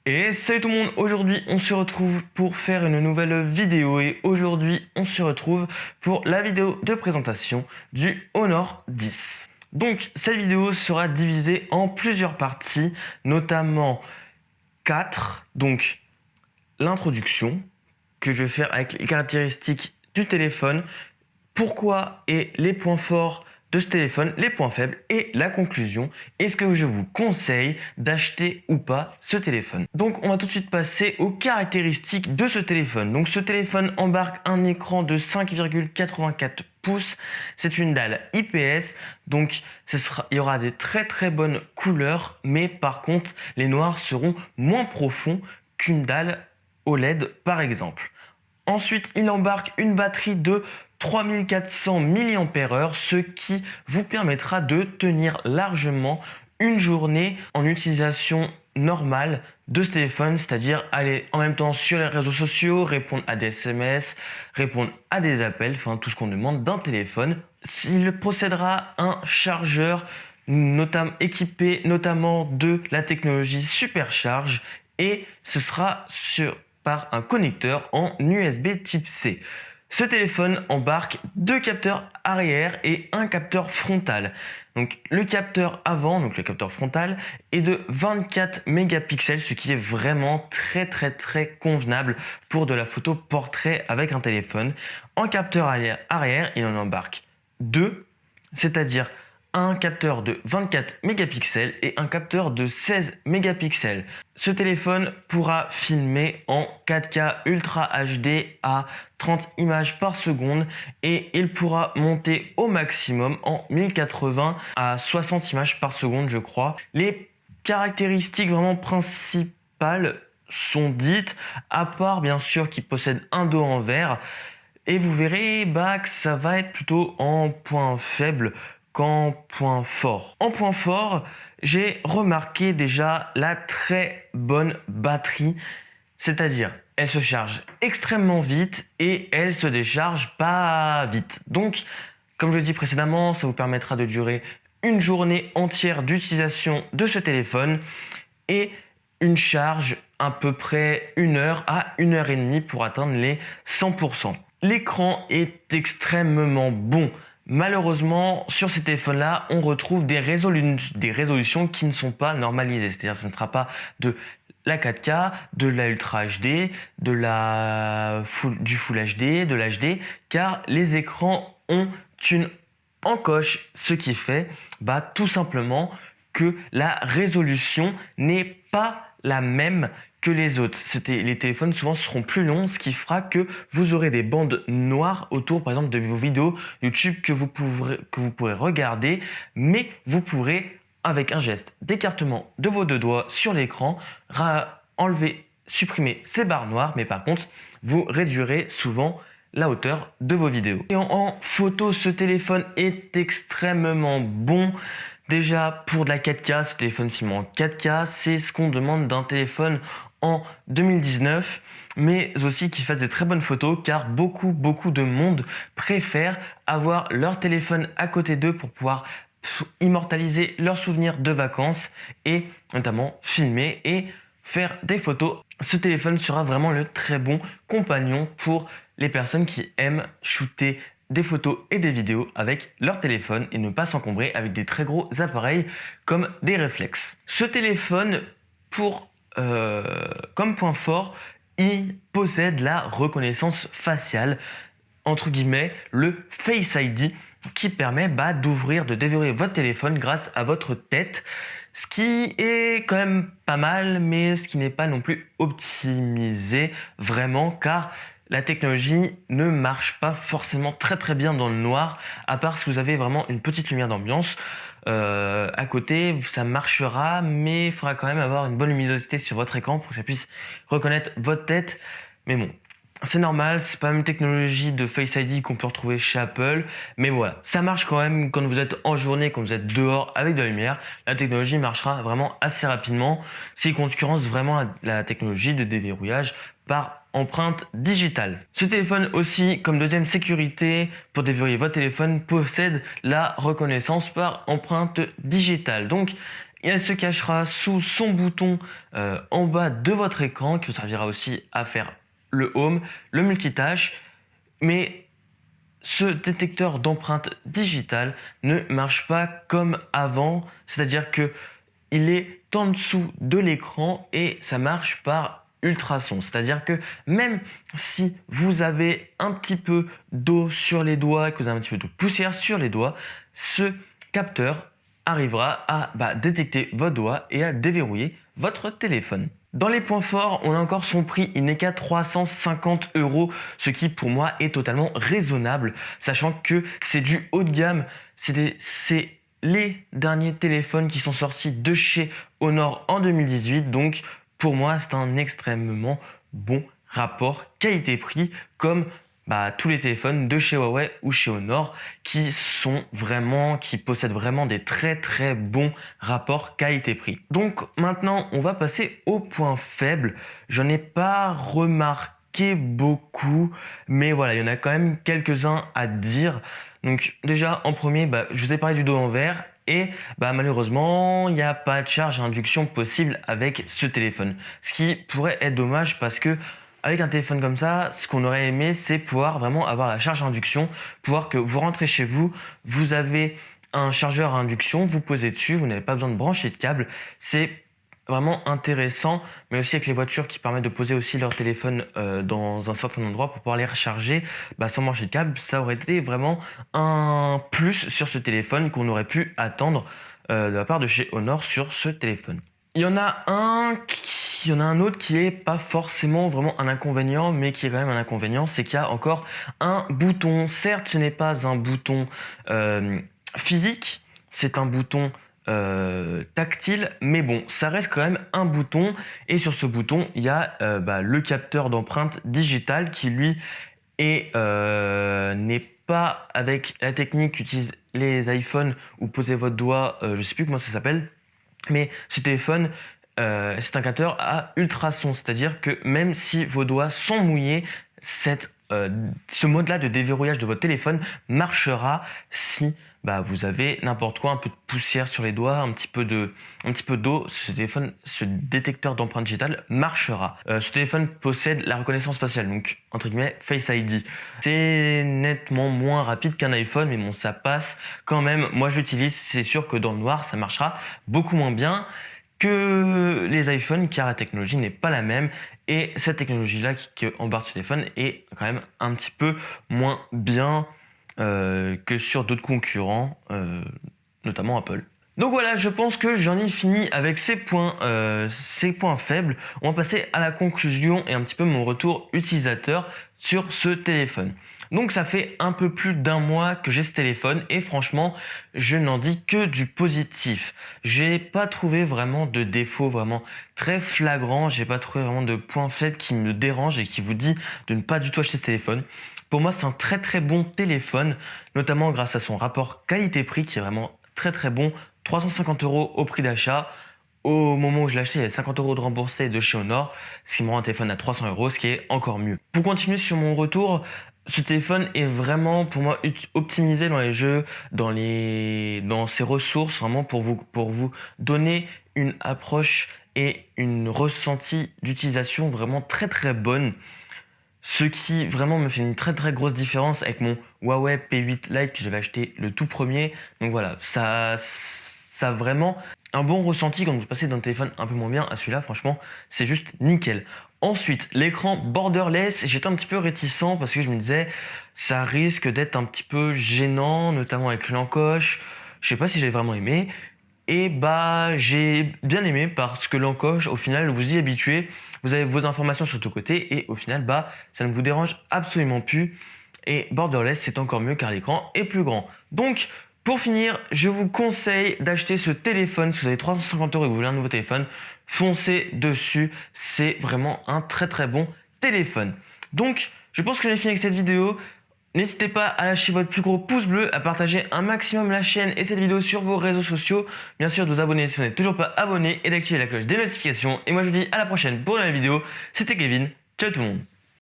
Et salut tout le monde, aujourd'hui on se retrouve pour faire une nouvelle vidéo et aujourd'hui on se retrouve pour la vidéo de présentation du Honor 10. Donc cette vidéo sera divisée en plusieurs parties, notamment 4, donc l'introduction que je vais faire avec les caractéristiques du téléphone, pourquoi et les points forts de ce téléphone, les points faibles et la conclusion. Est-ce que je vous conseille d'acheter ou pas ce téléphone? Donc on va tout de suite passer aux caractéristiques de ce téléphone. Donc ce téléphone embarque un écran de 5,84 pouces. C'est une dalle IPS, donc il y aura des très bonnes couleurs, mais par contre les noirs seront moins profonds qu'une dalle OLED par exemple. Ensuite, il embarque une batterie de 3400 mAh, ce qui vous permettra de tenir largement une journée en utilisation normale de ce téléphone, c'est-à-dire aller en même temps sur les réseaux sociaux, répondre à des SMS, répondre à des appels, enfin tout ce qu'on demande d'un téléphone. Il possédera un chargeur équipé notamment de la technologie Supercharge et ce sera par un connecteur en USB type C. Ce téléphone embarque deux capteurs arrière et un capteur frontal. Donc le capteur avant, donc le capteur frontal, est de 24 mégapixels, ce qui est vraiment très convenable pour de la photo portrait avec un téléphone. En capteur arrière, il en embarque deux, c'est-à-dire un capteur de 24 mégapixels et un capteur de 16 mégapixels. Ce téléphone pourra filmer en 4K Ultra HD à 30 images par seconde et il pourra monter au maximum en 1080 à 60 images par seconde, je crois. Les caractéristiques vraiment principales sont dites, à part bien sûr qu'il possède un dos en verre, et vous verrez que ça va être plutôt en point faible qu'en point fort. En point fort, j'ai remarqué déjà la très bonne batterie, c'est-à-dire elle se charge extrêmement vite et elle se décharge pas vite. Donc, comme je l'ai dit précédemment, ça vous permettra de durer une journée entière d'utilisation de ce téléphone et une charge à peu près 1 heure à 1 heure et demie pour atteindre les 100%. L'écran est extrêmement bon. Malheureusement, sur ces téléphones-là, on retrouve des résolutions qui ne sont pas normalisées. C'est-à-dire que ce ne sera pas de la 4K, de la Ultra HD, du Full HD, de l'HD, car les écrans ont une encoche, ce qui fait tout simplement que la résolution n'est pas la même que les autres. Les téléphones souvent seront plus longs, ce qui fera que vous aurez des bandes noires autour, par exemple, de vos vidéos YouTube que vous pourrez regarder, mais vous pourrez, avec un geste d'écartement de vos deux doigts sur l'écran, supprimer ces barres noires, mais par contre, vous réduirez souvent la hauteur de vos vidéos. Et en photo, ce téléphone est extrêmement bon. Déjà, pour de la 4K, ce téléphone filme en 4K, c'est ce qu'on demande d'un téléphone en 2019, mais aussi qu'il fasse des très bonnes photos, car beaucoup de monde préfère avoir leur téléphone à côté d'eux pour pouvoir immortaliser leurs souvenirs de vacances et notamment filmer et faire des photos. Ce téléphone sera vraiment le très bon compagnon pour les personnes qui aiment shooter des photos et des vidéos avec leur téléphone et ne pas s'encombrer avec des très gros appareils comme des réflexes. Ce téléphone, comme point fort, il possède la reconnaissance faciale, entre guillemets, le Face ID, qui permet d'ouvrir, de déverrouiller votre téléphone grâce à votre tête, ce qui est quand même pas mal, mais ce qui n'est pas non plus optimisé vraiment, car la technologie ne marche pas forcément très bien dans le noir, à part si vous avez vraiment une petite lumière d'ambiance. À côté, ça marchera, mais il faudra quand même avoir une bonne luminosité sur votre écran pour que ça puisse reconnaître votre tête. Mais bon, c'est normal, c'est pas la même technologie de Face ID qu'on peut retrouver chez Apple, mais voilà, ça marche quand même quand vous êtes en journée, quand vous êtes dehors avec de la lumière. La technologie marchera vraiment assez rapidement, s'il concurrence vraiment la technologie de déverrouillage par empreinte digitale. Ce téléphone aussi, comme deuxième sécurité pour déverrouiller votre téléphone, possède la reconnaissance par empreinte digitale. Donc, Et elle se cachera sous son bouton en bas de votre écran qui vous servira aussi à faire le home, le multitâche. Mais ce détecteur d'empreinte digitale ne marche pas comme avant, c'est-à-dire que il est en dessous de l'écran et ça marche par ultrasons. C'est-à-dire que même si vous avez un petit peu d'eau sur les doigts, que vous avez un petit peu de poussière sur les doigts, ce capteur arrivera à détecter votre doigt et à déverrouiller votre téléphone. Dans les points forts, on a encore son prix, il n'est qu'à 350 €, ce qui pour moi est totalement raisonnable, sachant que c'est du haut de gamme, c'est les derniers téléphones qui sont sortis de chez Honor en 2018, donc pour moi c'est un extrêmement bon rapport qualité-prix, comme tous les téléphones de chez Huawei ou chez Honor qui possèdent vraiment des très très bons rapports qualité-prix. Donc maintenant on va passer aux points faibles. J'en ai pas remarqué beaucoup, mais voilà, il y en a quand même quelques-uns à dire. Donc déjà en premier, je vous ai parlé du dos en verre et malheureusement il n'y a pas de charge à induction possible avec ce téléphone. Ce qui pourrait être dommage parce que avec un téléphone comme ça, ce qu'on aurait aimé, c'est pouvoir vraiment avoir la charge à induction, pouvoir que vous rentrez chez vous, vous avez un chargeur à induction, vous posez dessus, vous n'avez pas besoin de brancher de câble. C'est vraiment intéressant, mais aussi avec les voitures qui permettent de poser aussi leur téléphone dans un certain endroit pour pouvoir les recharger sans brancher de câble. Ça aurait été vraiment un plus sur ce téléphone qu'on aurait pu attendre de la part de chez Honor sur ce téléphone. Il y en a un autre qui est pas forcément vraiment un inconvénient, mais qui est quand même un inconvénient, c'est qu'il y a encore un bouton. Certes, ce n'est pas un bouton physique, c'est un bouton tactile, mais bon, ça reste quand même un bouton. Et sur ce bouton, il y a le capteur d'empreinte digitale qui lui n'est pas avec la technique qu'utilisent les iPhones où posez votre doigt, je sais plus comment ça s'appelle. Mais ce téléphone, c'est un capteur à ultrasons, c'est-à-dire que même si vos doigts sont mouillés, ce mode-là de déverrouillage de votre téléphone marchera si vous avez n'importe quoi, un peu de poussière sur les doigts, un petit peu d'eau. Ce détecteur d'empreinte digitale marchera. Ce téléphone possède la reconnaissance faciale, donc entre guillemets Face ID. C'est nettement moins rapide qu'un iPhone, mais bon, ça passe quand même. Moi, je l'utilise. C'est sûr que dans le noir, ça marchera beaucoup moins bien que les iPhones, car la technologie n'est pas la même. Et cette technologie-là qui embarque ce téléphone est quand même un petit peu moins bien que sur d'autres concurrents, notamment Apple. Donc voilà, je pense que j'en ai fini avec ces points faibles. On va passer à la conclusion et un petit peu mon retour utilisateur sur ce téléphone. Donc ça fait un peu plus d'un mois que j'ai ce téléphone et franchement, je n'en dis que du positif. J'ai pas trouvé vraiment de défaut vraiment très flagrant, j'ai pas trouvé vraiment de points faibles qui me dérangent et qui vous dit de ne pas du tout acheter ce téléphone. Pour moi, c'est un très très bon téléphone, notamment grâce à son rapport qualité-prix qui est vraiment très très bon. 350 € au prix d'achat. Au moment où je l'ai acheté, il y avait 50 € de remboursé de chez Honor, ce qui me rend un téléphone à 300 €, ce qui est encore mieux. Pour continuer sur mon retour, ce téléphone est vraiment pour moi optimisé dans les jeux, dans ses ressources, vraiment pour vous donner une approche et une ressenti d'utilisation vraiment très très bonne. Ce qui vraiment me fait une très très grosse différence avec mon Huawei P8 Lite que j'avais acheté le tout premier. Donc voilà, ça a vraiment un bon ressenti quand vous passez d'un téléphone un peu moins bien à celui-là. Franchement, c'est juste nickel. Ensuite, l'écran borderless, j'étais un petit peu réticent parce que je me disais ça risque d'être un petit peu gênant, notamment avec l'encoche. Je sais pas si j'ai vraiment aimé. Et j'ai bien aimé parce que l'encoche, au final, vous y habituez, vous avez vos informations sur tous côtés et au final, ça ne vous dérange absolument plus. Et borderless, c'est encore mieux car l'écran est plus grand. Donc, pour finir, je vous conseille d'acheter ce téléphone. Si vous avez 350 € et que vous voulez un nouveau téléphone, foncez dessus. C'est vraiment un très très bon téléphone. Donc, je pense que j'ai fini avec cette vidéo. N'hésitez pas à lâcher votre plus gros pouce bleu, à partager un maximum la chaîne et cette vidéo sur vos réseaux sociaux. Bien sûr, de vous abonner si vous n'êtes toujours pas abonné et d'activer la cloche des notifications. Et moi, je vous dis à la prochaine pour une nouvelle vidéo. C'était Kevin. Ciao tout le monde.